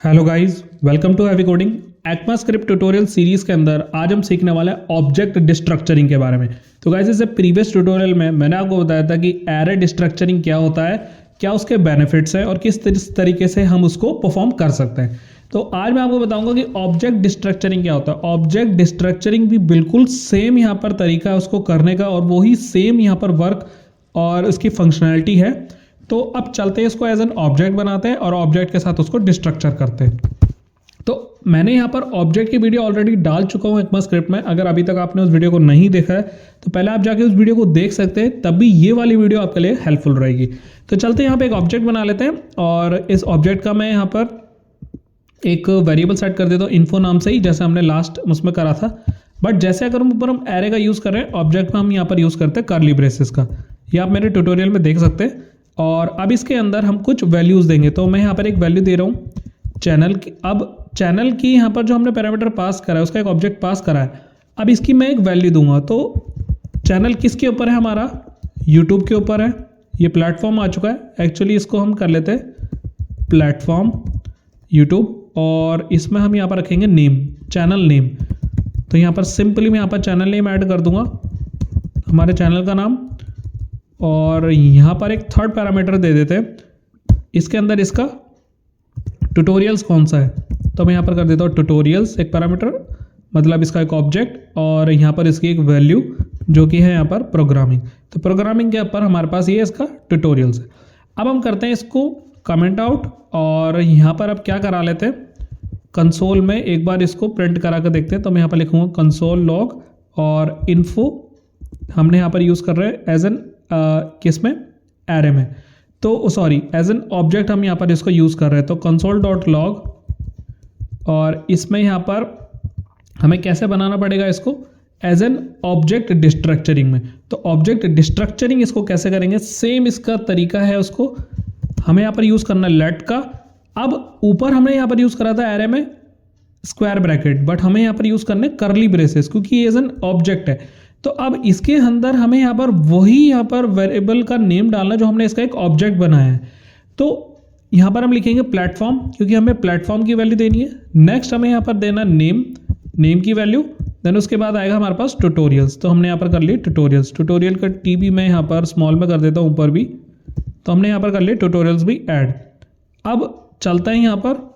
Hello guys, welcome to heavy coding. ECMAScript tutorial series के अंदर आज हम सीखने वाले हैं ऑब्जेक्ट डिस्ट्रक्चरिंग के बारे में। तो गाइस, इससे प्रीवियस ट्यूटोरियल में मैंने आपको बताया था कि एरे डिस्ट्रक्चरिंग क्या होता है, क्या उसके बेनिफिट्स हैं और किस तरीके से हम उसको परफॉर्म कर सकते हैं। तो आज मैं आपको बताऊंगा कि ऑब्जेक्ट डिस्ट्रक्चरिंग क्या होता है। ऑब्जेक्ट डिस्ट्रक्चरिंग भी बिल्कुल सेम यहाँ पर तरीका है उसको करने का, और वही सेम यहाँ पर वर्क और इसकी फंक्शनैलिटी है। तो अब चलते हैं, इसको एज एन ऑब्जेक्ट बनाते हैं और ऑब्जेक्ट के साथ उसको डिस्ट्रक्चर करते हैं। तो मैंने यहाँ पर ऑब्जेक्ट की वीडियो ऑलरेडी डाल चुका हूँ ECMAScript में। अगर अभी तक आपने उस वीडियो को नहीं देखा है तो पहले आप जाके उस वीडियो को देख सकते हैं, तब भी ये वाली वीडियो आपके लिए हेल्पफुल रहेगी। तो चलते हैं, यहाँ पे एक ऑब्जेक्ट बना लेते हैं और इस ऑब्जेक्ट का मैं यहाँ पर एक वेरिएबल सेट कर देता हूँ इन्फो नाम से ही, जैसे हमने लास्ट उसमें करा था। बट जैसे अगर हम एरे का यूज़ कर रहे हैं, ऑब्जेक्ट में हम यहाँ पर यूज़ करते हैं कर्ली ब्रेसेस का। ये आप मेरे ट्यूटोरियल में देख सकते हैं। और अब इसके अंदर हम कुछ वैल्यूज़ देंगे। तो मैं यहाँ पर एक वैल्यू दे रहा हूँ चैनल की। अब चैनल की यहाँ पर जो हमने पैरामीटर पास करा है, उसका एक ऑब्जेक्ट पास करा है। अब इसकी मैं एक वैल्यू दूंगा। तो चैनल किसके ऊपर है हमारा? यूट्यूब के ऊपर है। ये प्लेटफॉर्म आ चुका है। एक्चुअली इसको हम कर लेते हैं प्लेटफॉर्म यूट्यूब, और इसमें हम यहाँ पर रखेंगे नेम, चैनल नेम। तो यहाँ पर सिंपली मैं यहाँ पर चैनल नेम ऐड कर दूंगा, हमारे चैनल का नाम। और यहाँ पर एक थर्ड पैरामीटर दे देते हैं। इसके अंदर इसका ट्यूटोरियल्स कौन सा है, तो मैं यहाँ पर कर देता हूँ ट्यूटोरियल्स एक पैरामीटर, मतलब इसका एक ऑब्जेक्ट, और यहाँ पर इसकी एक वैल्यू जो कि है यहाँ पर प्रोग्रामिंग। तो प्रोग्रामिंग के ऊपर हमारे पास ये इसका ट्यूटोरियल्स है। अब हम करते हैं इसको कमेंट आउट, और यहाँ पर अब क्या करा लेते हैं, कंसोल में एक बार इसको प्रिंट करा कर देखते हैं। तो मैं यहाँ पर लिखूँगा कंसोल लॉग, और इन्फो हमने यहाँ पर यूज़ कर रहे हैं एज एन किस में, एरे में। तो सॉरी, एज एन ऑब्जेक्ट हम यहाँ पर इसको यूज़ कर रहे हैं। तो कंसोल डॉट लॉग, और इसमें यहाँ पर हमें कैसे बनाना पड़ेगा इसको, एज एन ऑब्जेक्ट डिस्ट्रक्चरिंग में। तो ऑब्जेक्ट डिस्ट्रक्चरिंग इसको कैसे करेंगे, सेम इसका तरीका है। उसको हमें यहाँ पर यूज़ करना है लेट का। अब ऊपर हमने यहाँ पर यूज़ करा था एरे में स्क्वायर ब्रैकेट, बट हमें यहाँ पर यूज़ करने कर्ली ब्रेसेस, क्योंकि ये एज एन ऑब्जेक्ट है। तो अब इसके अंदर हमें यहाँ पर वही यहाँ पर वेरिएबल का नेम डालना जो हमने इसका एक ऑब्जेक्ट बनाया है। तो यहाँ पर हम लिखेंगे प्लेटफॉर्म, क्योंकि हमें प्लेटफॉर्म की वैल्यू देनी है। नेक्स्ट हमें यहाँ पर देना नेम की वैल्यू। देन उसके बाद आएगा हमारे पास ट्यूटोरियल्स। तो हमने यहाँ पर कर लिए ट्यूटोरियल्स। ट्यूटोरियल का टी भी मैं यहाँ पर स्मॉल में कर देता हूँ, ऊपर भी। तो हमने यहाँ पर कर लिए ट्यूटोरियल्स भी ऐड। अब चलता है यहाँ पर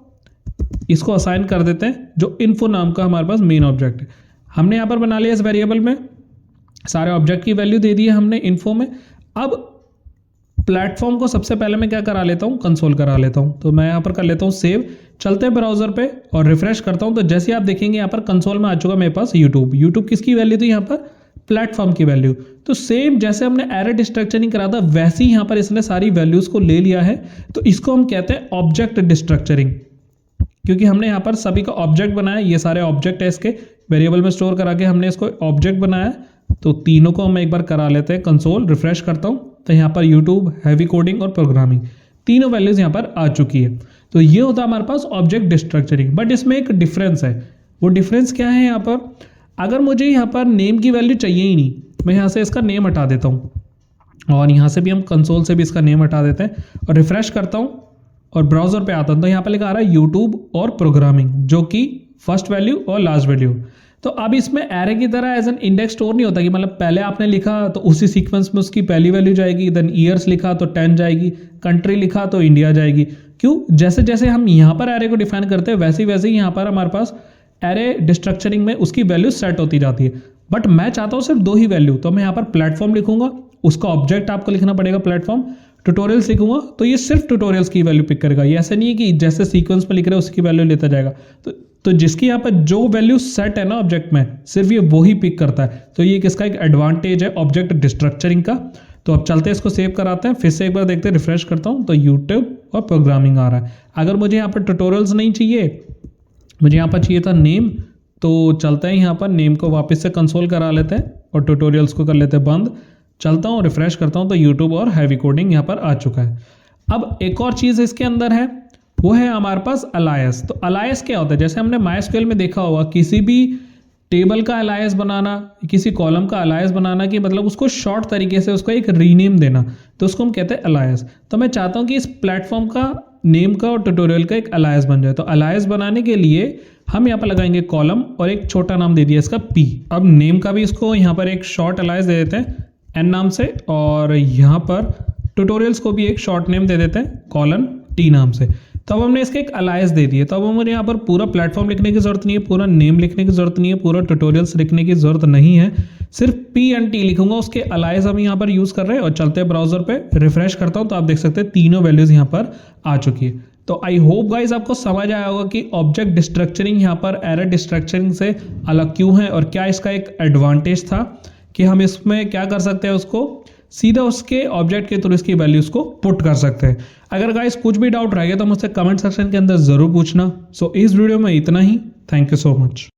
इसको असाइन कर देते हैं जो इन्फो नाम का हमारे पास मेन ऑब्जेक्ट है। हमने यहाँ पर बना लिया इस वेरिएबल में, सारे ऑब्जेक्ट की वैल्यू दे दी है हमने इन्फो में। अब प्लेटफॉर्म को सबसे पहले मैं क्या करा लेता हूँ, कंसोल करा लेता हूँ। तो मैं यहाँ पर कर लेता हूँ सेव। चलते हैं ब्राउजर पे और रिफ्रेश करता हूँ। तो जैसे आप देखेंगे यहाँ पर कंसोल में आ चुका मेरे पास यूट्यूब किसकी वैल्यू थी यहाँ पर, प्लेटफॉर्म की वैल्यू। तो सेम जैसे हमने एरे डिस्ट्रक्चरिंग करा था, वैसे ही यहाँ पर इसने सारी वैल्यूज को ले लिया है। तो इसको हम कहते हैं ऑब्जेक्ट डिस्ट्रक्चरिंग, क्योंकि हमने यहाँ पर सभी का ऑब्जेक्ट बनाया। ये सारे ऑब्जेक्ट है, इसके वेरिएबल में स्टोर करा के हमने इसको ऑब्जेक्ट बनाया। तो तीनों को हम एक बार करा लेते हैं कंसोल, रिफ्रेश करता हूँ। तो यहाँ पर यूट्यूब, हैवी कोडिंग और प्रोग्रामिंग, तीनों वैल्यूज यहाँ पर आ चुकी है। तो ये होता है हमारे पास ऑब्जेक्ट डिस्ट्रक्चरिंग। बट इसमें एक डिफरेंस है। वो डिफरेंस क्या है, यहाँ पर अगर मुझे यहाँ पर नेम की वैल्यू चाहिए ही नहीं, मैं यहाँ से इसका नेम हटा देता हूँ, और यहाँ से भी हम कंसोल से भी इसका नेम हटा देते हैं और रिफ्रेश करता हूँ और ब्राउजर पे आता हूँ। तो यहाँ पर लिखा आ रहा है यूट्यूब और प्रोग्रामिंग, जो कि फर्स्ट वैल्यू और लास्ट वैल्यू। तो अब इसमें एरे की तरह एज एन इंडेक्स स्टोर नहीं होता कि मतलब पहले आपने लिखा तो उसी सीक्वेंस में उसकी पहली वैल्यू जाएगी, देन ईयर्स लिखा तो 10 जाएगी, कंट्री लिखा तो इंडिया जाएगी। क्यों? जैसे जैसे हम यहाँ पर एरे को डिफाइन करते हैं, वैसे ही यहाँ पर हमारे पास एरे डिस्ट्रक्चरिंग में उसकी वैल्यू सेट होती जाती है। बट मैं चाहता हूँ सिर्फ 2 ही वैल्यू। तो मैं यहाँ पर प्लेटफॉर्म लिखूंगा, उसका ऑब्जेक्ट आपको लिखना पड़ेगा प्लेटफॉर्म। ट्यूटोरियल्स लिखूंगा तो ये सिर्फ ट्यूटोरियल्स की वैल्यू पिक करेगा। ये ऐसा नहीं है कि जैसे सीक्वेंस में लिख रहे हैं उसकी वैल्यू लेता जाएगा। तो जिसकी यहाँ पर जो वैल्यू सेट है ना ऑब्जेक्ट में, सिर्फ ये वो ही पिक करता है। तो ये किसका एक एडवांटेज है ऑब्जेक्ट डिस्ट्रक्चरिंग का। तो अब चलते हैं, इसको सेव कराते हैं, फिर से एक बार देखते हैं, रिफ्रेश करता हूँ। तो यूट्यूब और प्रोग्रामिंग आ रहा है। अगर मुझे यहाँ पर ट्यूटोरियल्स नहीं चाहिए, मुझे यहाँ पर चाहिए था नेम, तो चलते हैं यहाँ पर नेम को वापस से कंसोल करा लेते हैं और ट्यूटोरियल्स को कर लेते हैं बंद। चलता हूँ, रिफ्रेश करता हूँ, तो यूट्यूब और हैवी कोडिंग यहाँ पर आ चुका है। अब एक और चीज़ इसके अंदर है, वो है हमारे पास अलायस। तो अलायस क्या होता है, जैसे हमने MySQL में देखा होगा, किसी भी टेबल का अलायस बनाना, किसी कॉलम का अलायस बनाना, कि मतलब उसको शॉर्ट तरीके से उसको एक रीनेम देना, तो उसको हम कहते हैं अलायस। तो मैं चाहता हूँ कि इस प्लेटफॉर्म का नेम का और ट्यूटोरियल का एक अलायस बन जाए। तो अलायस बनाने के लिए हम यहाँ पर लगाएंगे कॉलम और एक छोटा नाम दे दिया इसका P। अब नेम का भी इसको यहाँ पर एक शॉर्ट अलायस दे देते हैं N नाम से, और यहाँ पर ट्यूटोरियल्स को भी एक शॉर्ट नेम दे देते हैं कॉलन T नाम से। तो अब हमने इसके एक अलायस दे दिए। तो अब हमें यहाँ पर पूरा प्लेटफॉर्म लिखने की जरूरत नहीं है, पूरा नेम लिखने की जरूरत नहीं है, पूरा ट्यूटोरियल्स लिखने की जरूरत नहीं है, सिर्फ P&T लिखूंगा, उसके अलायस हम यहाँ पर यूज कर रहे हैं। और चलते हैं ब्राउजर पे, रिफ्रेश करता हूँ तो आप देख सकते हैं तीनों वैल्यूज यहाँ पर आ चुकी है। तो आई होप गाइज आपको समझ आया होगा कि ऑब्जेक्ट डिस्ट्रक्चरिंग यहाँ पर एरे डिस्ट्रक्चरिंग से अलग क्यों है और क्या इसका एक एडवांटेज था कि हम इसमें क्या कर सकते हैं, उसको सीधा उसके ऑब्जेक्ट के थ्रू इसकी वैल्यूज को पुट कर सकते हैं। अगर गाइस कुछ भी डाउट रह गया तो मुझसे कमेंट सेक्शन के अंदर जरूर पूछना। सो इस वीडियो में इतना ही। Thank you so much.